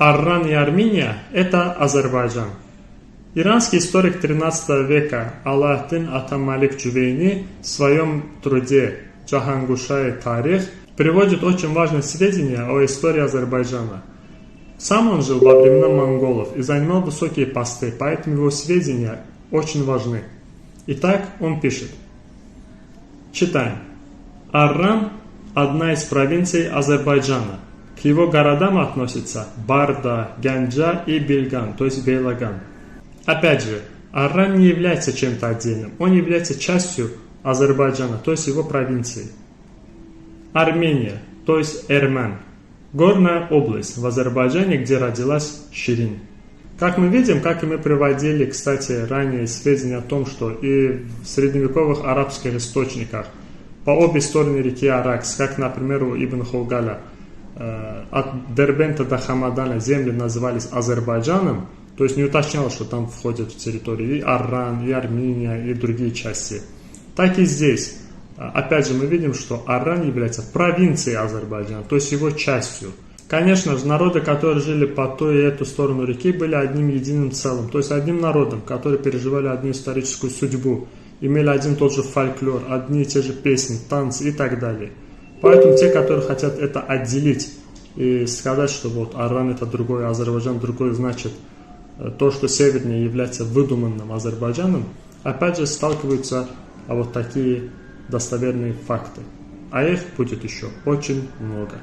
Арран и Армения – это Азербайджан. Иранский историк XIII века Аллахдин Атамалик Джувейни в своем труде «Джахангушай Тарих» приводит очень важные сведения о истории Азербайджана. Сам он жил во времена монголов и занимал высокие посты, поэтому его сведения очень важны. Итак, он пишет. Читаем. Арран – одна из провинций Азербайджана. К его городам относятся Барда, Ганджа и Бельган, то есть Бейлаган. Опять же, Арран не является чем-то отдельным, он является частью Азербайджана, то есть его провинции. Армения, то есть Эрман, горная область в Азербайджане, где родилась Ширин. Как мы видим, как и мы приводили, кстати, ранее сведения о том, что и в средневековых арабских источниках по обе стороны реки Аракс, как, например, у Ибн Холгаля, от Дербента до Хамадана земли назывались Азербайджаном, то есть не уточнялось, что там входят в территории и Арран, и Армения, и другие части. Так и здесь. Опять же, мы видим, что Арран является провинцией Азербайджана, то есть его частью. Конечно же, народы, которые жили по ту и эту сторону реки, были одним единым целым, то есть одним народом, которые переживали одну историческую судьбу, имели один и тот же фольклор, одни и те же песни, танцы и так далее. Поэтому те, которые хотят это отделить и сказать, что вот Арран это другой, Азербайджан другой, значит то, что севернее является выдуманным Азербайджаном, опять же сталкиваются вот такие достоверные факты. А их будет еще очень много.